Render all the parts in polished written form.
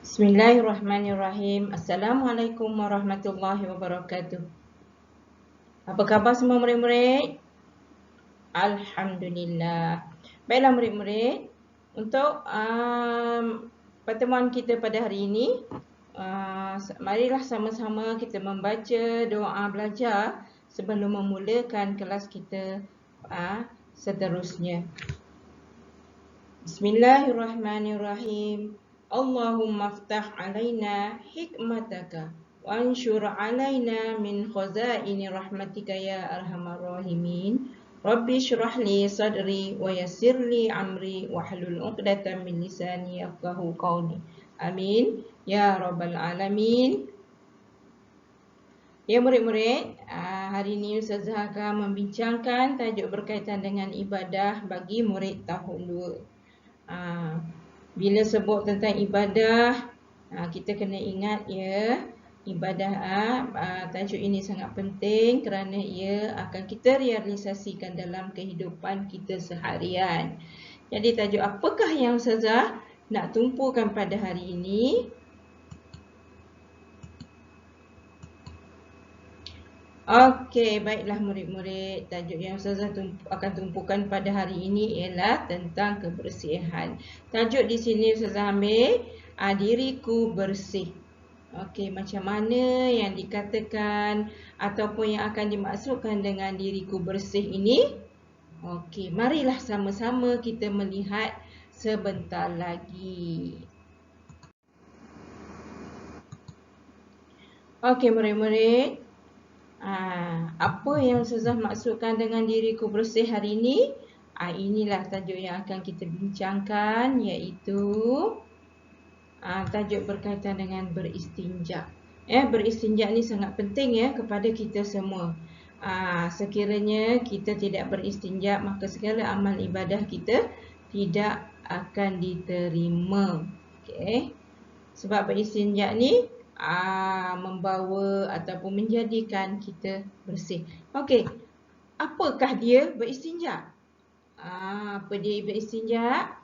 Bismillahirrahmanirrahim. Assalamualaikum warahmatullahi wabarakatuh. Apa khabar semua murid-murid? Alhamdulillah. Baiklah murid-murid, untuk pertemuan kita pada hari ini, marilah sama-sama kita membaca doa belajar sebelum memulakan kelas kita seterusnya. Bismillahirrahmanirrahim. Allahumma aftah alaina hikmataka wa anshur alaina min khazaini rahmatika ya arhamar rahimin. Rabbi shrah li sadri wa yassir li amri wahlul 'uqdatam min lisani yafqahu qawli. Amin ya rabbal alamin. Ya murid-murid, hari ini Ustazah akan membincangkan tajuk berkaitan dengan ibadah bagi murid tahun 2. Bila sebut tentang ibadah, kita kena ingat ya, ibadah tajuk ini sangat penting kerana ia akan kita realisasikan dalam kehidupan kita seharian. Jadi tajuk apakah yang Ustazah nak tumpukan pada hari ini? Okey, baiklah murid-murid. Tajuk yang Ustazah akan tumpukan pada hari ini ialah tentang kebersihan. Tajuk di sini Ustazah ambil diriku bersih. Okey, macam mana yang dikatakan ataupun yang akan dimaksudkan dengan diriku bersih ini? Okey, marilah sama-sama kita melihat sebentar lagi. Okey murid-murid. Apa yang Ustazah maksudkan dengan diriku bersih hari ini? Inilah tajuk yang akan kita bincangkan, iaitu tajuk berkaitan dengan beristinja. Beristinja ni sangat penting ya kepada kita semua. Sekiranya kita tidak beristinja, maka segala amal ibadah kita tidak akan diterima. Okey. Sebab beristinja ni membawa ataupun menjadikan kita bersih. Okey, apakah dia beristinja? Apa dia beristinja?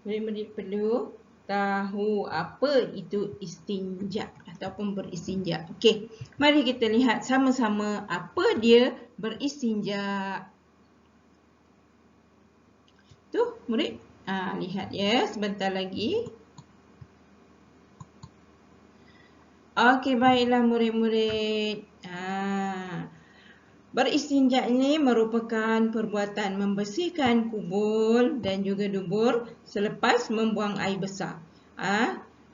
Murid-murid perlu tahu apa itu istinja ataupun beristinja. Okey, mari kita lihat sama-sama apa dia beristinja. Tu, murid, lihat ya sebentar lagi. Okey, baiklah murid-murid. Beristinja ini merupakan perbuatan membersihkan kubul dan juga dubur selepas membuang air besar.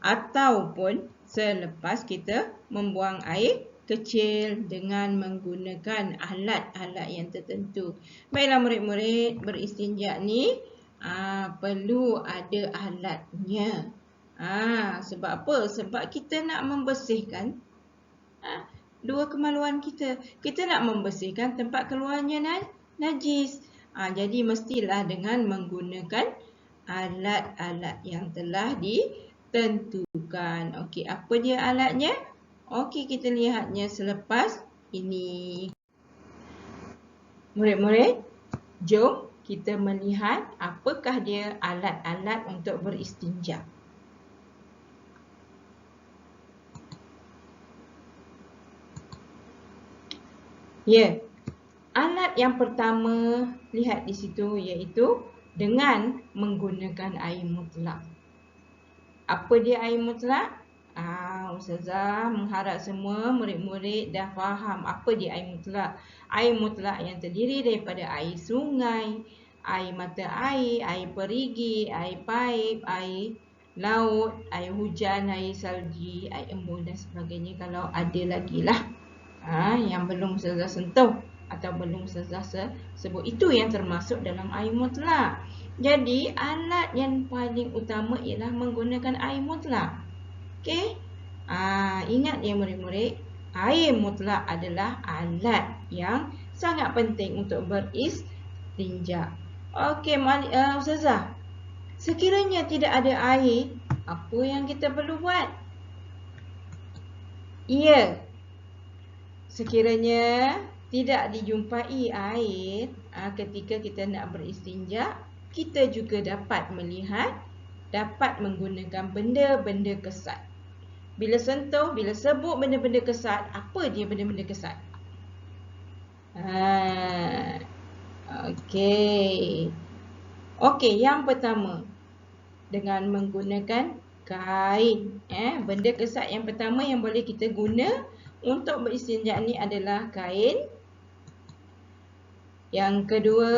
Ataupun selepas kita membuang air kecil dengan menggunakan alat-alat yang tertentu. Baiklah murid-murid, beristinja ni perlu ada alatnya. Sebab apa? Sebab kita nak membersihkan dua kemaluan kita. Kita nak membersihkan tempat keluarnya najis. Jadi mestilah dengan menggunakan alat-alat yang telah ditentukan. Okey, apa dia alatnya? Okey, kita lihatnya selepas ini. Murid-murid, jom kita melihat apakah dia alat-alat untuk beristinja. Ya, alat yang pertama lihat di situ iaitu dengan menggunakan air mutlak. Apa dia air mutlak? Ustazah mengharap semua murid-murid dah faham apa dia air mutlak. Air mutlak yang terdiri daripada air sungai, air mata air, air perigi, air paip, air laut, air hujan, air salji, air embun dan sebagainya kalau ada lagi lah. Yang belum Ustazah sentuh atau belum Ustazah sebut, itu yang termasuk dalam air mutlak. Jadi alat yang paling utama ialah menggunakan air mutlak. Okey? Ingat ya murid-murid, air mutlak adalah alat yang sangat penting untuk beristinja. Okey, Ustazah, sekiranya tidak ada air, apa yang kita perlu buat? Ya, sekiranya tidak dijumpai air ketika kita nak beristinja, kita juga dapat melihat dapat menggunakan benda-benda kesat. Bila sentuh, bila sebut benda-benda kesat, apa dia benda-benda kesat? Okey. Okey, yang pertama, dengan menggunakan kain. Benda kesat yang pertama yang boleh kita guna untuk beristinja ni adalah kain. Yang kedua,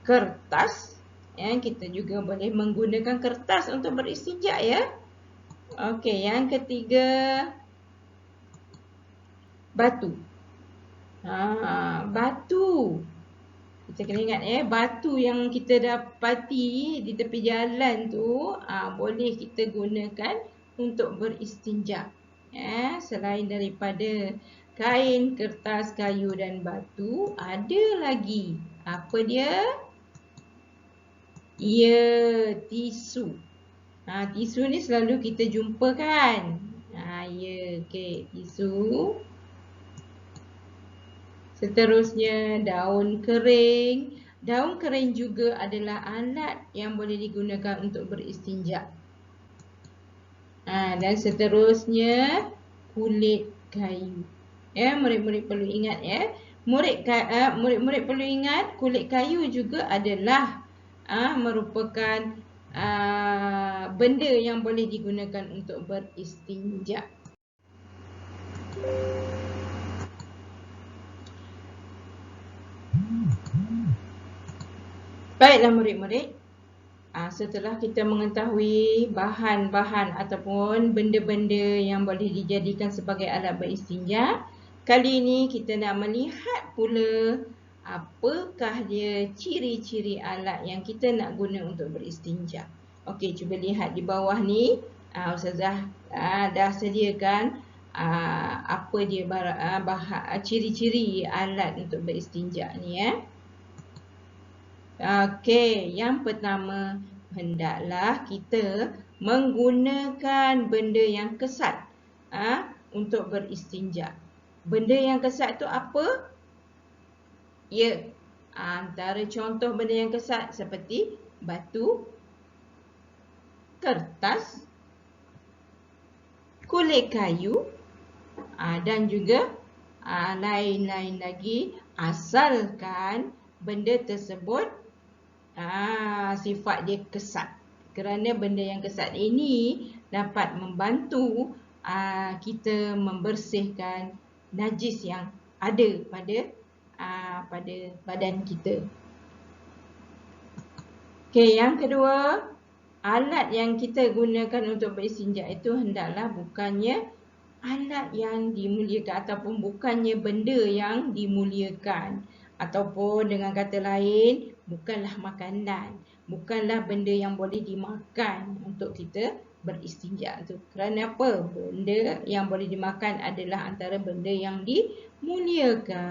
kertas. Kita juga boleh menggunakan kertas untuk beristinja ya. Okey, yang ketiga, batu. Batu. Kita kena ingat batu yang kita dapati di tepi jalan tu boleh kita gunakan untuk beristinja. Selain daripada kain, kertas, kayu dan batu, ada lagi. Apa dia? Ya, tisu. Tisu ni selalu kita jumpa kan? Ya, okey, tisu. Seterusnya, daun kering. Daun kering juga adalah alat yang boleh digunakan untuk beristinja. Dan seterusnya, kulit kayu. Murid-murid perlu ingat Murid-murid perlu ingat kulit kayu juga adalah merupakan benda yang boleh digunakan untuk beristinja. Baiklah murid-murid, setelah kita mengetahui bahan-bahan ataupun benda-benda yang boleh dijadikan sebagai alat beristinja, kali ini kita nak melihat pula apakah dia ciri-ciri alat yang kita nak guna untuk beristinja. Okey, cuba lihat di bawah ni. Ustazah dah sediakan apa dia ciri-ciri alat untuk beristinja ni Okey, yang pertama, hendaklah kita menggunakan benda yang kesat untuk beristinja. Benda yang kesat tu apa? Ya, antara contoh benda yang kesat seperti batu, kertas, kulit kayu dan juga lain-lain lagi, asalkan benda tersebut sifat dia kesat. Kerana benda yang kesat ini dapat membantu kita membersihkan najis yang ada pada badan kita. Okey, yang kedua, alat yang kita gunakan untuk beristinja itu hendaklah bukannya alat yang dimuliakan ataupun bukannya benda yang dimuliakan. Ataupun dengan kata lain, bukanlah makanan. Bukanlah benda yang boleh dimakan untuk kita beristinja tu. Kerana apa? Benda yang boleh dimakan adalah antara benda yang dimuliakan.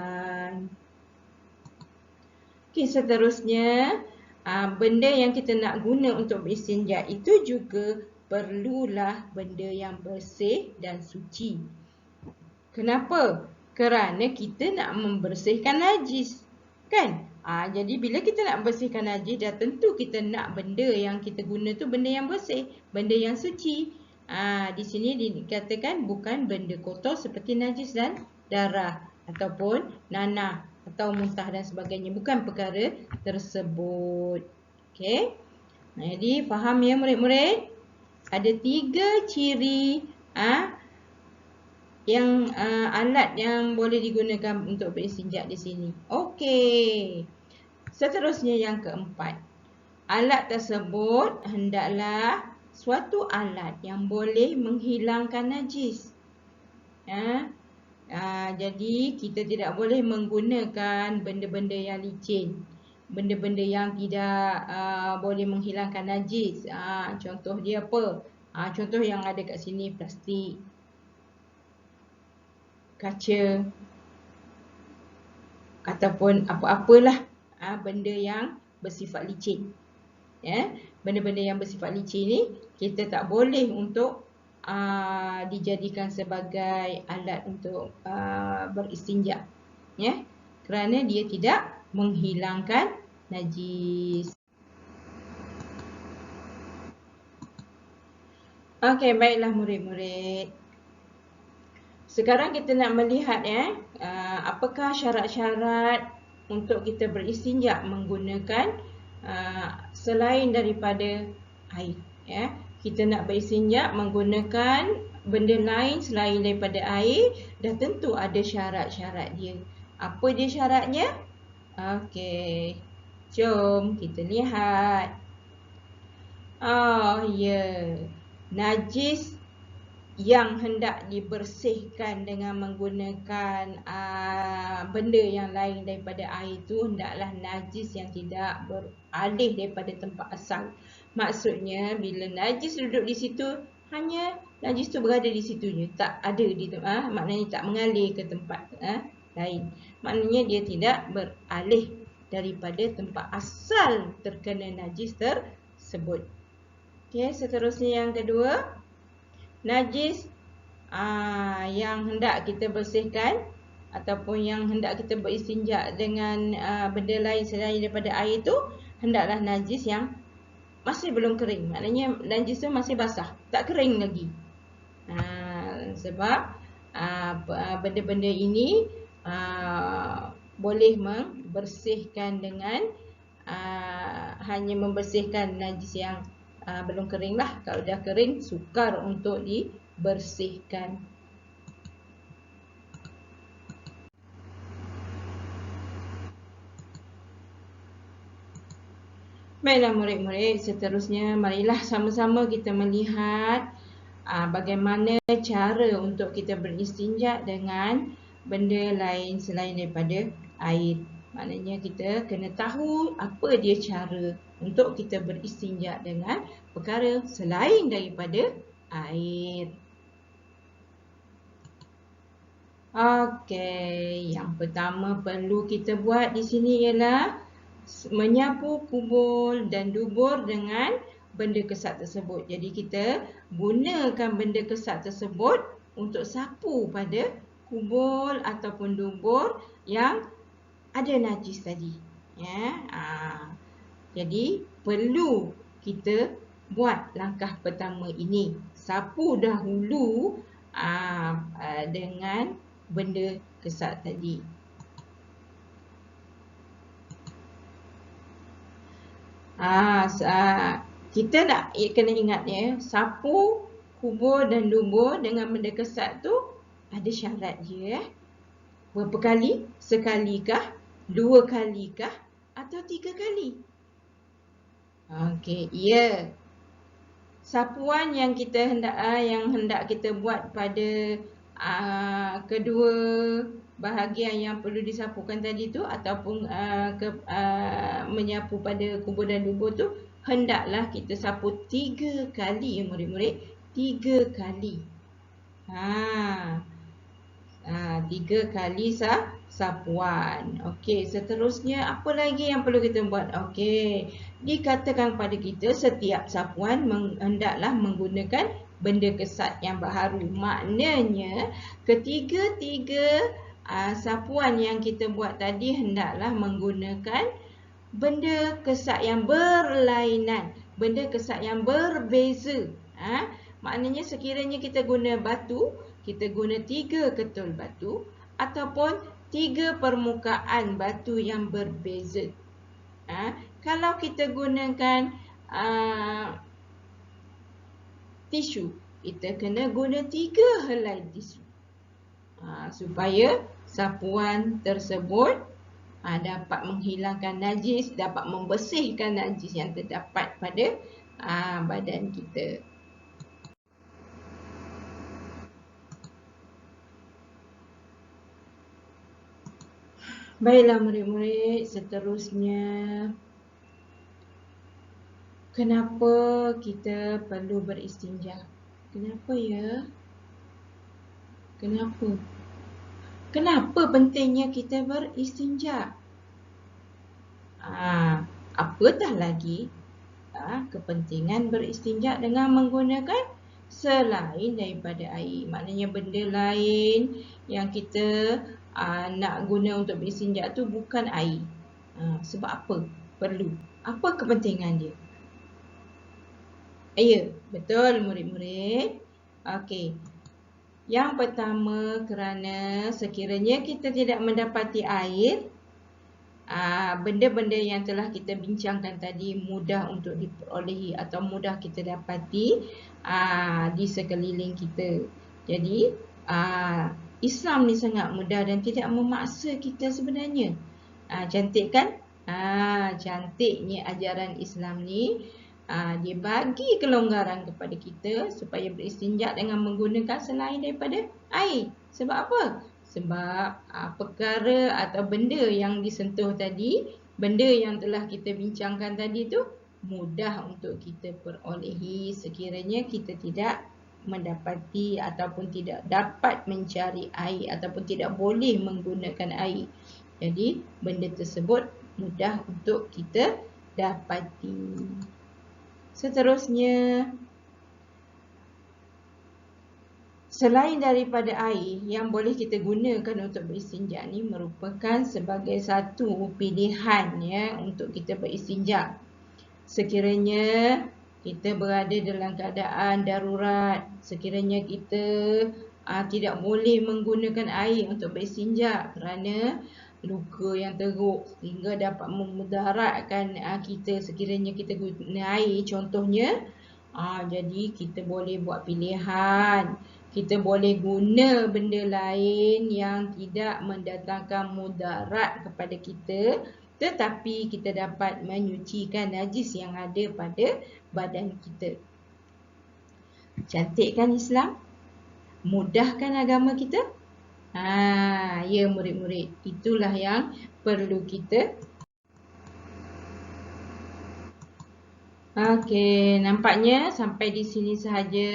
Okey, seterusnya, benda yang kita nak guna untuk beristinja itu juga perlulah benda yang bersih dan suci. Kenapa? Kerana kita nak membersihkan najis, kan? Jadi bila kita nak bersihkan najis, dah tentu kita nak benda yang kita guna tu benda yang bersih, benda yang suci. Di sini dikatakan bukan benda kotor seperti najis dan darah ataupun nanah atau muntah dan sebagainya, bukan perkara tersebut. Okey. Jadi faham ya murid-murid? Ada 3 ciri yang alat yang boleh digunakan untuk beristinja di sini. Okey. Seterusnya yang keempat. Alat tersebut hendaklah suatu alat yang boleh menghilangkan najis. Jadi kita tidak boleh menggunakan benda-benda yang licin. Benda-benda yang tidak boleh menghilangkan najis. Contoh dia apa? Contoh yang ada kat sini, plastik, kaca, ataupun apa-apalah benda yang bersifat licin. Benda-benda yang bersifat licin ni kita tak boleh untuk dijadikan sebagai alat untuk beristinja. Kerana dia tidak menghilangkan najis. Okey, baiklah murid-murid. Sekarang kita nak melihat apakah syarat-syarat untuk kita beristinja menggunakan selain daripada air. Ya. Kita nak beristinja menggunakan benda lain selain daripada air, dah tentu ada syarat-syarat dia. Apa dia syaratnya? Okey, jom kita lihat. Oh ya, najis yang hendak dibersihkan dengan menggunakan benda yang lain daripada air itu hendaklah najis yang tidak beralih daripada tempat asal. Maksudnya bila najis duduk di situ, hanya najis itu berada di situ je, tak ada di tempat, maknanya tak mengalir ke tempat lain. Maknanya dia tidak beralih daripada tempat asal terkena najis tersebut. Okey, seterusnya yang kedua, najis yang hendak kita bersihkan ataupun yang hendak kita beristinja dengan benda lain selain daripada air itu hendaklah najis yang masih belum kering. Maknanya najis itu masih basah, tak kering lagi. Sebab benda-benda ini boleh membersihkan dengan hanya membersihkan najis yang belum kering lah. Kalau dah kering, sukar untuk dibersihkan. Baiklah murid-murid, seterusnya marilah sama-sama kita melihat bagaimana cara untuk kita beristinja dengan benda lain selain daripada air. Maknanya kita kena tahu apa dia cara untuk kita beristinja dengan perkara selain daripada air. Okey, yang pertama perlu kita buat di sini ialah menyapu kubur dan dubur dengan benda kesat tersebut. Jadi kita gunakan benda kesat tersebut untuk sapu pada kubur ataupun dubur yang ada najis tadi. Ya. Jadi perlu kita buat langkah pertama ini. Sapu dahulu dengan benda kesat tadi. Kita nak kena ingat ya, sapu kubur dan dubur dengan benda kesat tu ada syarat dia. Berapa kali? Sekalikah? 2 kalikah? Atau 3 kali? Okey, ya. Sapuan yang hendak kita buat pada kedua bahagian yang perlu disapukan tadi tu ataupun menyapu pada kubur dan dubur tu hendaklah kita sapu 3 kali ya murid-murid. 3 kali. 3 kali sapuan. Okey, seterusnya apa lagi yang perlu kita buat? Okey, dikatakan kepada kita setiap sapuan hendaklah menggunakan benda kesat yang baharu. Maknanya ketiga-tiga sapuan yang kita buat tadi hendaklah menggunakan benda kesat yang berlainan, benda kesat yang berbeza. Maknanya sekiranya kita guna batu, kita guna 3 ketul batu ataupun 3 permukaan batu yang berbeza. Kalau kita gunakan tisu, kita kena guna 3 helai tisu supaya sapuan tersebut dapat menghilangkan najis, dapat membersihkan najis yang terdapat pada badan kita. Baiklah murid-murid, seterusnya kenapa kita perlu beristinja? Kenapa ya? Kenapa? Kenapa pentingnya kita beristinja? Apatah lagi kepentingan beristinja dengan menggunakan selain daripada air. Maknanya benda lain yang kita nak guna untuk beristinja tu bukan air. Sebab apa? Perlu. Apa kepentingan dia? Ya, betul murid-murid. Okey. Yang pertama, kerana sekiranya kita tidak mendapati air, benda-benda yang telah kita bincangkan tadi mudah untuk diperolehi atau mudah kita dapati di sekeliling kita. Jadi, Islam ni sangat mudah dan tidak memaksa kita sebenarnya. Cantik kan? Cantiknya ajaran Islam ni. Dia bagi kelonggaran kepada kita supaya beristinja dengan menggunakan selain daripada air. Sebab apa? Sebab perkara atau benda yang disentuh tadi, benda yang telah kita bincangkan tadi tu mudah untuk kita perolehi sekiranya kita tidak mendapati ataupun tidak dapat mencari air ataupun tidak boleh menggunakan air. Jadi benda tersebut mudah untuk kita dapati. Seterusnya, selain daripada air yang boleh kita gunakan untuk beristinja ni merupakan sebagai satu pilihan ya untuk kita beristinja. Sekiranya kita berada dalam keadaan darurat, sekiranya kita tidak boleh menggunakan air untuk beristinja kerana luka yang teruk sehingga dapat memudaratkan kita sekiranya kita guna air contohnya. Jadi kita boleh buat pilihan. Kita boleh guna benda lain yang tidak mendatangkan mudarat kepada kita, tetapi kita dapat menyucikan najis yang ada pada badan kita. Cantik kan Islam? Mudahkan agama kita? Ya murid-murid, itulah yang perlu kita. Okey, nampaknya sampai di sini sahaja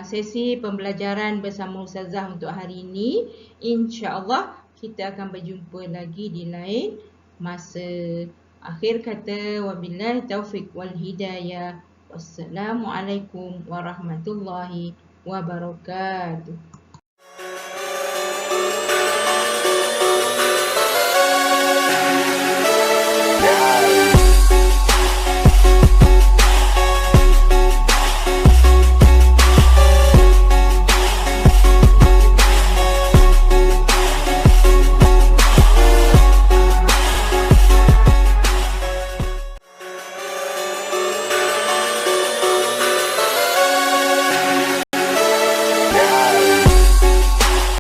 sesi pembelajaran bersama Ustazah untuk hari ini. InsyaAllah kita akan berjumpa lagi di lain masa. Akhir kata, wabillahi taufiq wal hidayah. Wassalamualaikum warahmatullahi wabarakatuh.